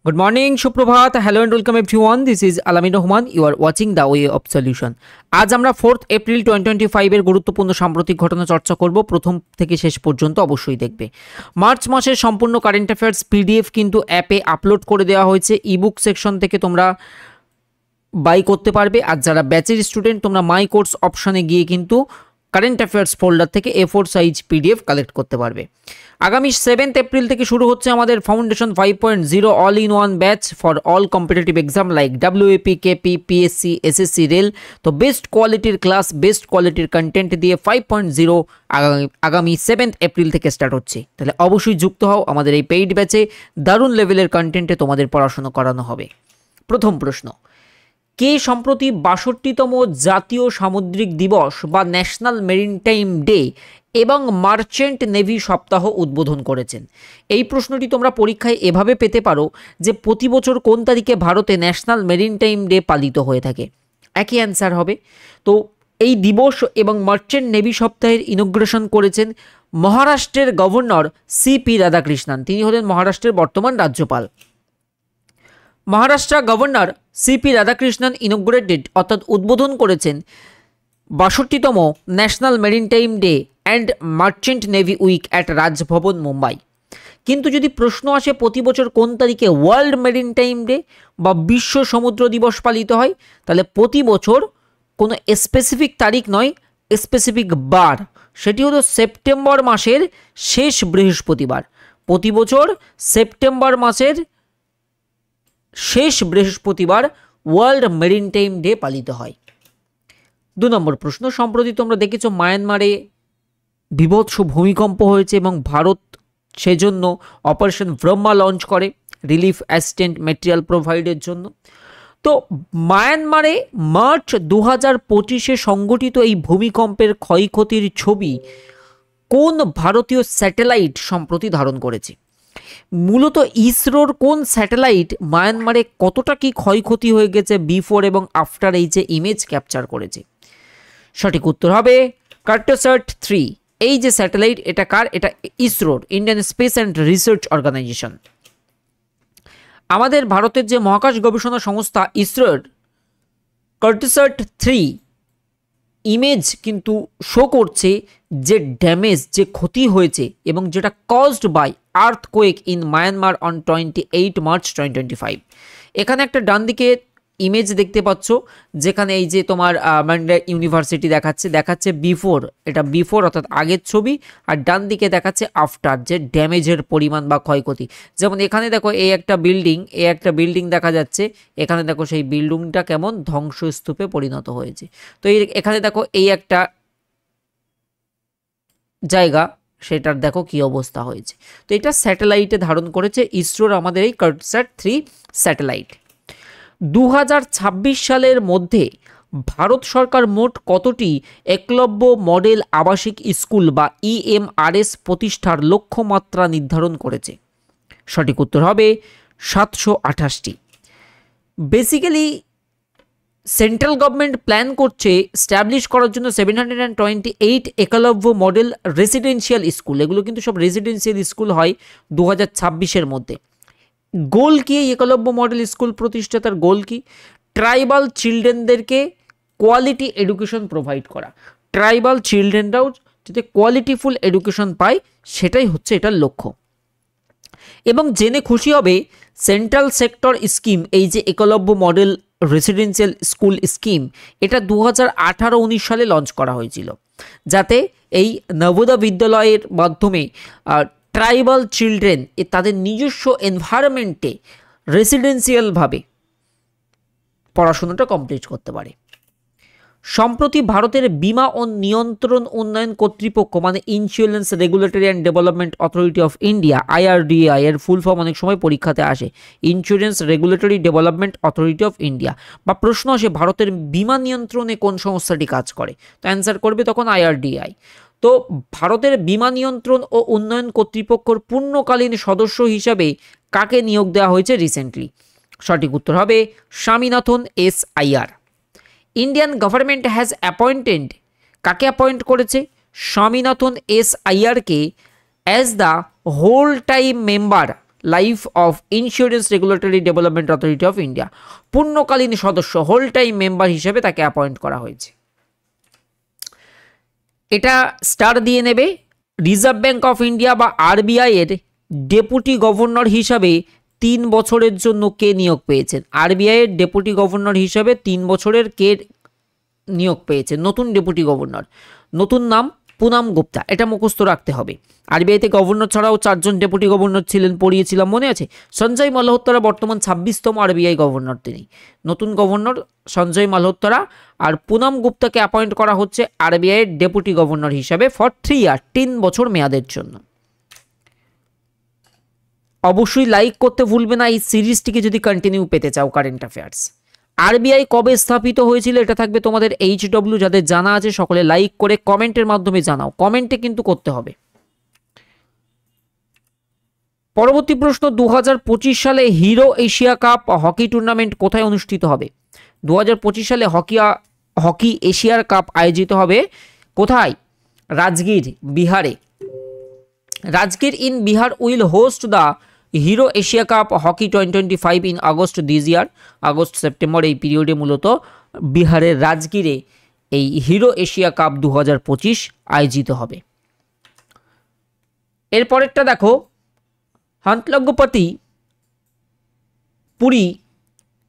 Good morning, সুপ্রভাত, hello and welcome everyone. This is Alamin Rahman. You are watching the way of solution. আজ আমরা 4th April 2025 এর গুরুত্বপূর্ণ সাম্প্রতিক ঘটনা চর্চা করব। প্রথম থেকে শেষ পর্যন্ত অবশ্যই দেখবে। মার্চ মাসের সম্পূর্ণ কারেন্ট অ্যাফেয়ার্স পিডিএফ কিন্তু অ্যাপে আপলোড করে দেওয়া হয়েছে। ইবুক সেকশন থেকে তোমরা বাই করতে পারবে। আর যারা ব্যাচের স্টুডেন্ট তোমরা মাই কোর্স অপশানে গিয়ে কিন্তু কারেন্ট অ্যাফেয়ার্স ফোল্ডার থেকে A4 সাইজ পিডিএফ কালেক্ট করতে পারবে। আগামী 7th এপ্রিল থেকে শুরু হচ্ছে আমাদের foundation 5.0 all in one batch for all competitive exam like WAP, KP, PSC, SSC, rail. তো বেস্ট কোয়ালিটির ক্লাস, বেস্ট কোয়ালিটির কন্টেন্ট দিয়ে 5.0 আগামী 7th এপ্রিল থেকে স্টার্ট হচ্ছে। তাহলে অবশ্যই যুক্ত হও আমাদের এই পেইড ব্যাচে। দারুণ লেভেলের কন্টেন্টে তোমাদের পড়াশোনা করানো হবে। প্রথম প্রশ্ন, কে সম্প্রতি 62তম জাতীয় সামুদ্রিক দিবস বা ন্যাশনাল মেরিটাইম ডে এবং মার্চেন্ট নেভি সপ্তাহ উদ্বোধন করেছেন? এই প্রশ্নটি তোমরা পরীক্ষায় এভাবে পেতে পারো যে প্রতি বছর কোন তারিখে ভারতে ন্যাশনাল মেরিটাইম ডে পালিত হয়ে থাকে। একই অ্যান্সার হবে। তো এই দিবস এবং মার্চেন্ট নেভি সপ্তাহের ইনোগ্রেশন করেছেন মহারাষ্ট্রের গভর্নর CP রাধাকৃষ্ণন। তিনি হলেন মহারাষ্ট্রের বর্তমান রাজ্যপাল। Maharashtra governor CP Radhakrishnan inaugurated অর্থাৎ উদ্বোধন করেছেন 62তম national maritime day and merchant navy week at Raj Bhavan, Mumbai. কিন্তু যদি প্রশ্ন আসে প্রতি বছর কোন তারিখে ওয়ার্ল্ড মেরিটাইম ডে বা বিশ্ব সমুদ্র দিবস পালিত হয়, তাহলে প্রতি বছর কোনো স্পেসিফিক তারিখ নয়, স্পেসিফিক বার। সেটি হলো সেপ্টেম্বর মাসের শেষ বৃহস্পতিবার। প্রতি বছর সেপ্টেম্বর মাসের শেষ বৃহস্পতিবার ওয়ার্ল্ড মেরিটাইম ডে পালিত হয়। 2 নম্বর প্রশ্ন, সম্প্রতি তোমরা দেখেছো মায়ানমারে বিভৎস ভূমিকম্প হয়েছে এবং ভারত সেজন্য অপারেশন ব্রহ্মা লঞ্চ করে রিলিফ অ্যাসিস্ট্যান্ট ম্যাটেরিয়াল প্রোভাইডের জন্য। তো মায়ানমারে মার্চ 2025-এ সংঘটিত এই ভূমিকম্পের ক্ষয়ক্ষতির ছবি কোন ভারতীয় স্যাটেলাইট সম্প্রতি ধারণ করেছে? মূলত ইসরোর কোন স্যাটেলাইট মায়ানমারে কতটা কি ক্ষয়ক্ষতি হয়ে গেছে বিফোর এবং আফটার এই যে ইমেজ ক্যাপচার করেছে? সঠিক উত্তর হবে কার্টোস্যাট 3। এই যে স্যাটেলাইট, এটা কার? এটা ইসরোর, Indian space and research organisation. আমাদের ভারতের যে মহাকাশ গবেষণা সংস্থা ইসরোর কার্টোস্যাট 3 ইমেজ কিন্তু শো করছে যে ড্যামেজ, যে ক্ষতি হয়েছে এবং যেটা caused by earthquake in Myanmar on 28 March 2025। এখানে একটা ডান দিকে ইমেজ দেখতে পাচ্ছ যেখানে এই যে তোমার ম্যান্ডা ইউনিভার্সিটি দেখাচ্ছে বিফোর, এটা বিফোর অর্থাৎ আগের ছবি, আর ডান দিকে দেখাচ্ছে আফটার, যে ড্যামেজের পরিমাণ বা ক্ষয়ক্ষতি। যেমন এখানে দেখো এই একটা বিল্ডিং দেখা যাচ্ছে, এখানে দেখো সেই বিল্ডিংটা কেমন ধ্বংসস্তূপে পরিণত হয়েছে। তো এখানে দেখো এই একটা জায়গা, সেটার দেখো কি অবস্থা হয়েছে। তো এটা স্যাটেলাইটে ধারণ করেছে ইসরোর আমাদের এই কার্টোস্যাট 3 স্যাটেলাইট। 2026 সালের মধ্যে ভারত সরকার মোট কতটি একলব্য মডেল আবাসিক স্কুল বা EMRS প্রতিষ্ঠার লক্ষ্যমাত্রা নির্ধারণ করেছে? সঠিক উত্তর হবে 728টি। বেসিক্যালি সেন্ট্রাল গভর্নমেন্ট প্ল্যান করছে স্ট্যাবলিশ করার জন্য 728 একলব্য মডেল রেসিডেন্সিয়াল স্কুল। এগুলো কিন্তু সব রেসিডেন্সিয়াল স্কুল হয় 2026-এর মধ্যে। গোল কি এই একলব্য মডেল স্কুল প্রতিষ্ঠাতার গোল কি? ট্রাইবাল চিলড্রেনদেরকে কোয়ালিটি এডুকেশন প্রোভাইড করা। ট্রাইবাল চিলড্রেনরাও যাতে কোয়ালিটিফুল এডুকেশন পায়, সেটাই হচ্ছে এটার লক্ষ্য। এবং জেনে খুশি হবে সেন্ট্রাল সেক্টর স্কিম, এই যে Eklavya model residential school scheme, এটা 2018-19 সালে লঞ্চ করা হয়েছিল, যাতে এই নবোদয় বিদ্যালয়ের মাধ্যমে ট্রাইবাল চিলড্রেন তাদের নিজস্ব এনভায়রনমেন্টে রেসিডেন্সিয়ালভাবে পড়াশোনাটা কমপ্লিট করতে পারে। সম্প্রতি ভারতের বীমা ও নিয়ন্ত্রণ উন্নয়ন কর্তৃপক্ষ মানে insurance regulatory and development authority of India, IRDAI এর ফুল ফর্ম অনেক সময় পরীক্ষাতে আসে, insurance regulatory development authority of India. বা প্রশ্ন আসে ভারতের বীমা নিয়ন্ত্রণে কোন সংস্থাটি কাজ করে, তো অ্যান্সার করবে তখন IRDAI। তো ভারতের বীমা নিয়ন্ত্রণ ও উন্নয়ন কর্তৃপক্ষের পূর্ণকালীন সদস্য হিসাবে কাকে নিয়োগ দেওয়া হয়েছে রিসেন্টলি? সঠিক উত্তর হবে Swaminathan SIR। Indian government has appointed, কাকে অ্যাপয়েন্ট করেছে? স্বামীনাথন SIR কে as the whole time member life of insurance regulatory development authority of India. পূর্ণকালীন সদস্য, হোল টাইম মেম্বার হিসেবে তাকে অ্যাপয়েন্ট করা হয়েছে। এটা স্টার দিয়ে নেবে। রিজার্ভ ব্যাঙ্ক অফ ইন্ডিয়া বা আরবিআই এর ডেপুটি গভর্নর হিসাবে 3 বছরের জন্য কে নিয়োগ পেয়েছেন? আরবিআই এর ডেপুটি গভর্নর হিসাবে 3 বছরের কে নিয়োগ পেয়েছেন? নতুন ডেপুটি গভর্নর, নতুন নাম পুনাম গুপ্তা। এটা মুখস্থ রাখতে হবে। আরবিআইতে গভর্নর ছাড়াও 4 জন ডেপুটি গভর্নর ছিলেন, পড়িয়েছিলাম, মনে আছে? সঞ্জয় মালহোত্রা বর্তমান 26তম আরবিআই গভর্নর, তিনি নতুন গভর্নর সঞ্জয় মালহোত্রা। আর পুনাম গুপ্তাকে অ্যাপয়েন্ট করা হচ্ছে আরবিআই এর ডেপুটি গভর্নর হিসাবে ফর 3 ইয়ার, 3 বছর মেয়াদের জন্য। অবশ্যই লাইক করতে ভুলবে না এই সিরিজটিকে যদি কন্টিনিউ পেতে চাও কারেন্ট অ্যাফেয়ার্স। আরবিআই কবে স্থাপিত হয়েছিল এটা থাকবে তোমাদের HW, যাদের জানা আছে সকলে লাইক করে কমেন্টের মাধ্যমে জানাও, কমেন্টে কিন্তু করতে হবে। পরবর্তী প্রশ্ন, 2025 সালে hero Asia cup hockey tournament কোথায় অনুষ্ঠিত হবে? 2025 সালে হকি এশিয়ার কাপ আয়োজিত হবে কোথায়? রাজগীর, বিহারে। Rajgir in Bihar will host the hero Asia cup hockey 2025 in August this year. August September এই পিরিয়ডে মূলত বিহারের রাজগীরে এই হিরো এশিয়া কাপ 2025 আয়োজিত হবে। এরপরেরটা দেখো, হন্তলগ্গপতি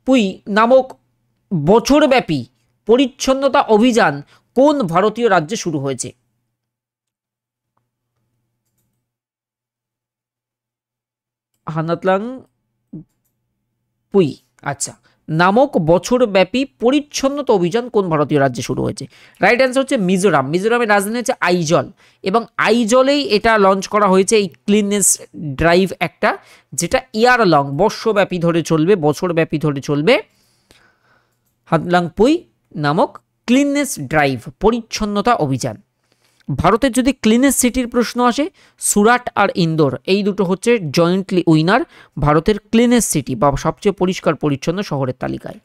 পুই নামক বছরব্যাপী পরিচ্ছন্নতা অভিযান কোন ভারতীয় রাজ্যে শুরু হয়েছে? হানাতলাং পুই আচ্ছা নামক বছরব্যাপী পরিচ্ছন্নতা অভিযান কোন ভারতীয় রাজ্যে শুরু হয়েছে? রাইট অ্যান্সার হচ্ছে মিজোরাম। মিজোরামের রাজধানী হচ্ছে আইজল, এবং আইজলেই এটা লঞ্চ করা হয়েছে এই ক্লিননেস ড্রাইভ, একটা যেটা ইয়ার লং, বর্ষব্যাপী ধরে চলবে, বছরব্যাপী ধরে চলবে। হাতলাং পুই নামক ক্লিননেস ড্রাইভ, পরিচ্ছন্নতা অভিযান। ভারতের যদি ক্লিনেস্ট সিটির প্রশ্ন আসে, সুরাট আর ইন্দোর এই দুটো হচ্ছে জয়েন্টলি উইনার ভারতের ক্লিনেস্ট সিটি বা সবচেয়ে পরিষ্কার পরিচ্ছন্ন শহরের তালিকায়।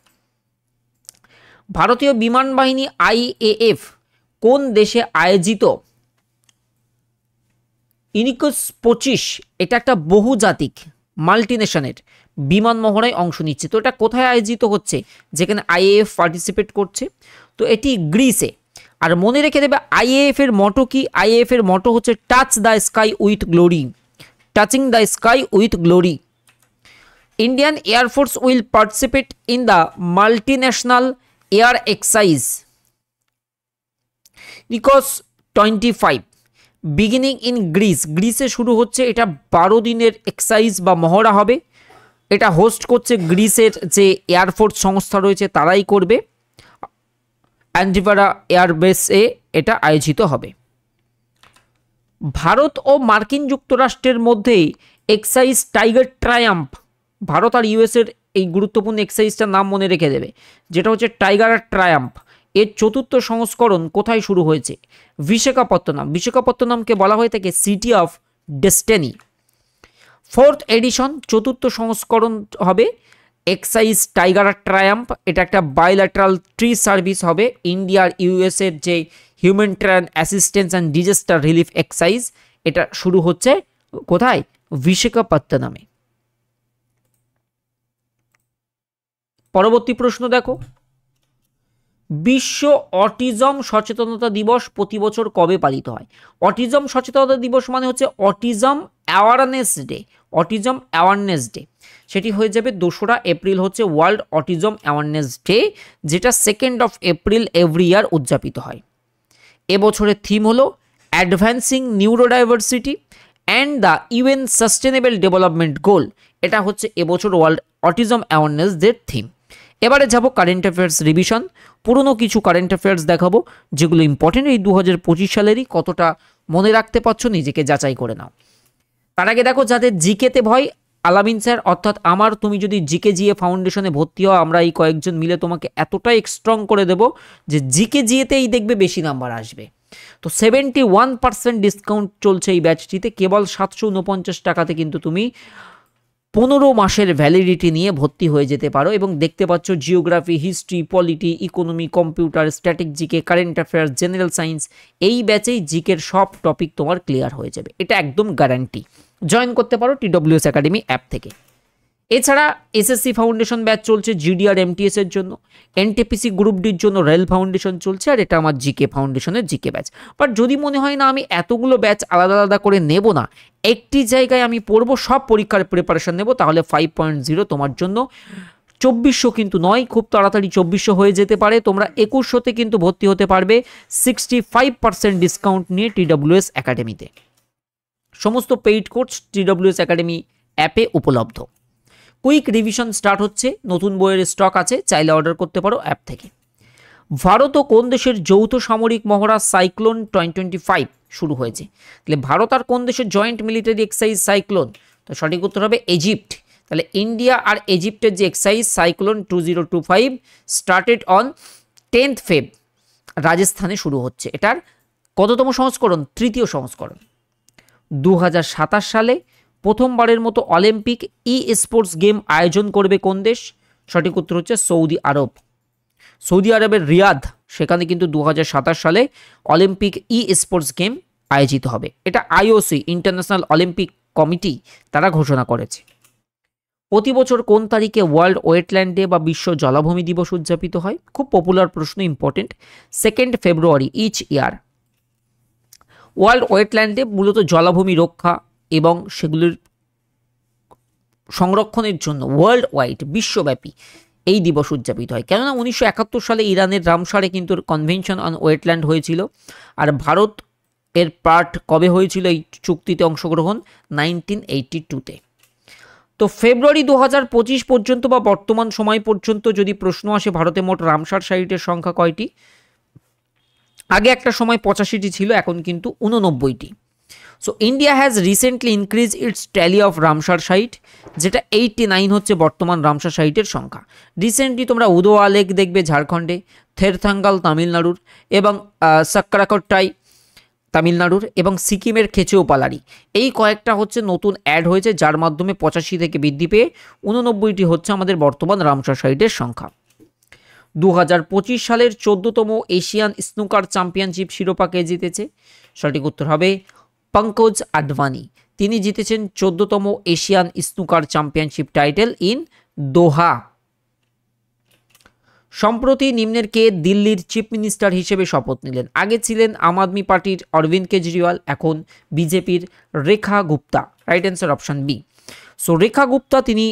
ভারতীয় বিমান বাহিনী IAF কোন দেশে আয়োজিত ইউনিকোস 25, এটা একটা বহুজাতিক মাল্টিনেশনের বিমান মহড়ায় অংশ নিচ্ছে। তো এটা কোথায় আয়োজিত হচ্ছে যেখানে IAF পার্টিসিপেট করছে? তো এটি গ্রিসে। আর মনে রেখে দেবে IAF এর মটো কি? IAF এর মটো হচ্ছে touch the sky with glory, touching the sky with glory. Indian air force will participate in the multinational air exercise Iniochos 25 beginning in Greece. গ্রিসে শুরু হচ্ছে, এটা 12 দিনের এক্সারসাইজ বা মহড়া হবে। এটা হোস্ট করছে গ্রিসের যে এয়ারফোর্স সংস্থা রয়েছে তারাই করবে। অ্যান্টিভারা এয়ারবেসে এটা আয়োজিত হবে। ভারত ও মার্কিন যুক্তরাষ্ট্রের মধ্যে এক্সারসাইজ টাইগার ট্রায়াম্প, ভারত আর ইউএসের এই গুরুত্বপূর্ণ এক্সারসাইজটার নাম মনে রেখে দেবে, যেটা হচ্ছে টাইগার ট্রায়াম্প। এর 4র্থ সংস্করণ কোথায় শুরু হয়েছে? বিশাখাপত্তনম। বিশাখাপত্তনমকে বলা হয়ে থাকে city of destiny. 4th edition, 4র্থ সংস্করণ হবে এক্সারসাইজ টাইগার ট্রায়াম্প। এটা একটা বাইল্যাটারাল ট্রি সার্ভিস হবে ইন্ডিয়া আর ইউএসের যে humanitarian assistance and disaster relief exercise. এটা শুরু হচ্ছে কোথায়? বিশাখাপত্তনমে। পরবর্তী প্রশ্ন দেখো, বিশ্ব অটিজম সচেতনতা দিবস প্রতি বছর কবে পালিত হয়? অটিজম সচেতনতা দিবস মানে হচ্ছে autism awareness day. Autism awareness day সেটি হয়ে যাবে 2রা এপ্রিল, হচ্ছে ওয়ার্ল্ড অটিজম অ্যাওয়ারনেস ডে, যেটা 2nd of April every year উদযাপিত হয়। এবছরের থিম হলো advancing neurodiversity and the UN sustainable development goal. এটা হচ্ছে এবছর ওয়ার্ল্ড অটিজম অ্যাওয়ারনেস ডের থিম। এবারে যাব কারেন্ট অ্যাফেয়ার্স রিভিশন। পুরনো কিছু কারেন্ট অ্যাফেয়ার্স দেখাবো যেগুলো ইম্পর্টেন্ট এই 2025 সালেরই, কতটা মনে রাখতে পারছো নিজেকে যাচাই করে নাও। তার আগে দেখো, যাদের জিকেতে ভয়, আলামিন স্যার অর্থাৎ তুমি যদি জিকে জিএ ফাউন্ডেশনে ভর্তি হও, আমরা এই কয়েকজন মিলে তোমাকে এতটাই স্ট্রং করে দেব যে জিকে জিএতেই দেখবে বেশি নাম্বার আসবে। তো 71% ডিসকাউন্ট চলছে এই ব্যাচটিতে, কেবল 749 টাকাতে কিন্তু তুমি 15 মাসের ভ্যালিডিটি নিয়ে ভর্তি হয়ে যেতে পারো। এবং দেখতে পাচ্ছ geography, history, polity, economy, computer, static GK, current affairs, general science, এই ব্যাচেই জিকের সব টপিক তোমার ক্লিয়ার হয়ে যাবে, এটা একদম গ্যারান্টি। জয়েন করতে পারো TWS একাডেমি অ্যাপ থেকে। এছাড়া এসএসসি ফাউন্ডেশন ব্যাচ চলছে GDR MTS এর জন্য, NTPC গ্রুপ ডির জন্য রেল ফাউন্ডেশন চলছে, আর এটা আমার জিকে ফাউন্ডেশনের জিকে ব্যাচ। বাট যদি মনে হয় না আমি এতগুলো ব্যাচ আলাদা আলাদা করে নেব না, একটি জায়গায় আমি পড়বো, সব পরীক্ষার প্রিপারেশন নেব, তাহলে 5.0 তোমার জন্য। 2400 কিন্তু নয়, খুব তাড়াতাড়ি 2400 হয়ে যেতে পারে। তোমরা 2100তে কিন্তু ভর্তি হতে পারবে 65% ডিসকাউন্ট নিয়ে TWS একাডেমিতে। সমস্ত পেইড কোর্স TWS একাডেমি অ্যাপে উপলব্ধ। কুইক রিভিশন স্টার্ট হচ্ছে, নতুন বইয়ের স্টক আছে, চাইলে অর্ডার করতে পারো অ্যাপ থেকে। ভারত ও কোন দেশের যৌথ সামরিক মহড়া সাইক্লোন 2025 শুরু হয়েছে? তাহলে ভারত আর কোন দেশের জয়েন্ট মিলিটারি এক্সারসাইজ সাইক্লোন? তো সঠিক উত্তর হবে ইজিপ্ট। তাহলে ইন্ডিয়া আর ইজিপ্টের যে exercise cyclone 2025 started on 10th Feb রাজস্থানে শুরু হচ্ছে। এটার কততম সংস্করণ? 3য় সংস্করণ। 2027 সালে প্রথমবারের মতো অলিম্পিক স্পোর্টস গেম আয়োজন করবে কোন দেশ? সঠিক উত্তর হচ্ছে সৌদি আরব। সৌদি আরবের রিয়াদ, সেখানে কিন্তু 2027 সালে অলিম্পিক স্পোর্টস গেম আয়োজিত হবে। এটা IOC ইন্টারন্যাশনাল অলিম্পিক কমিটি তারা ঘোষণা করেছে। প্রতি বছর কোন তারিখে ওয়ার্ল্ড ওয়েটল্যান্ড ডে বা বিশ্ব জলাভূমি দিবস উদযাপিত হয়? খুব পপুলার প্রশ্ন, important. 2nd February each year. World wetland day মূলত জলাভূমি রক্ষা এবং সেগুলির সংরক্ষণের জন্য ওয়ার্ল্ড ওয়াইড, বিশ্বব্যাপী এই দিবস উদযাপিত হয়। কেননা 1971 সালে ইরানের রামসারে কিন্তু কনভেনশন অন ওয়েটল্যান্ড হয়েছিল। আর ভারত এর পার্ট কবে হয়েছিল এই চুক্তিতে অংশগ্রহণ? 1982-তে। তো ফেব্রুয়ারি 2025 পর্যন্ত বা বর্তমান সময় পর্যন্ত যদি প্রশ্ন আসে ভারতে মোট রামসার সাইটের সংখ্যা কয়টি? আগে একটা সময় 85টি ছিল, এখন কিন্তু 89টি। So India has recently increase its tally of Ramsar site, যেটা 89 হচ্ছে বর্তমান রামসার সাইটের সংখ্যা। রিসেন্টলি তোমরা উদোয়া লেক দেখবে ঝাড়খণ্ডে, থেরথাঙ্গাল তামিলনাড়ুর, এবং সাক্কারাকট্টাই তামিলনাড়ুর, এবং সিকিমের খেচেওপালারি, এই কয়েকটা হচ্ছে নতুন অ্যাড হয়েছে, যার মাধ্যমে 85 থেকে বৃদ্ধি পেয়ে 89টি হচ্ছে আমাদের বর্তমান রামসার সাইটের সংখ্যা। 2025 সালের 14তম এশিয়ান স্নুকার চ্যাম্পিয়নশিপ শিরোপা কে জিতেছে? সঠিক উত্তর হবে পঙ্কজ আডবাণী। তিনি জিতেছেন 14তম Asian snooker championship title in Doha. সম্প্রতি নিম্নের কে দিল্লির চিফ মিনিস্টার হিসেবে শপথ নিলেন? আগে ছিলেন আম আদমি পার্টির অরবিন্দ কেজরিওয়াল, এখন বিজেপির Rekha Gupta. Right answer option B. So Rekha Gupta তিনি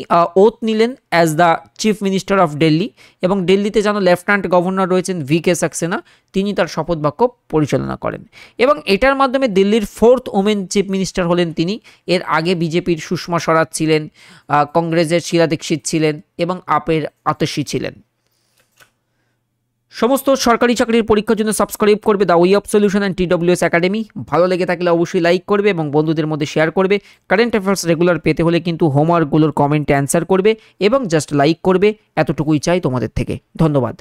ওথ নিলেন as the chief minister of Delhi, এবং দিল্লিতে যেন লেফটেন্যান্ট গভর্নর রয়েছেন VK সাক্সেনা, তিনি তার শপথ বাক্য পরিচালনা করেন, এবং এটার মাধ্যমে দিল্লির 4th ওমেন চিফ মিনিস্টার হলেন তিনি। এর আগে বিজেপির সুষমা স্বরাজ ছিলেন, কংগ্রেসের শীলা দীক্ষিত ছিলেন, এবং আপের আতশী ছিলেন। সমস্ত সরকারি চাকরির পরীক্ষার জন্য সাবস্ক্রাইব করবে the way of solution and TWS academy. ভালো লেগে থাকলে অবশ্যই লাইক করবে এবং বন্ধুদের মধ্যে শেয়ার করবে। কারেন্ট অ্যাফেয়ার্স রেগুলার পেতে হলে কিন্তু হোমওয়ার্কগুলোর কমেন্টে অ্যান্সার করবে এবং জাস্ট লাইক করবে, এতটুকুই চাই তোমাদের থেকে। ধন্যবাদ।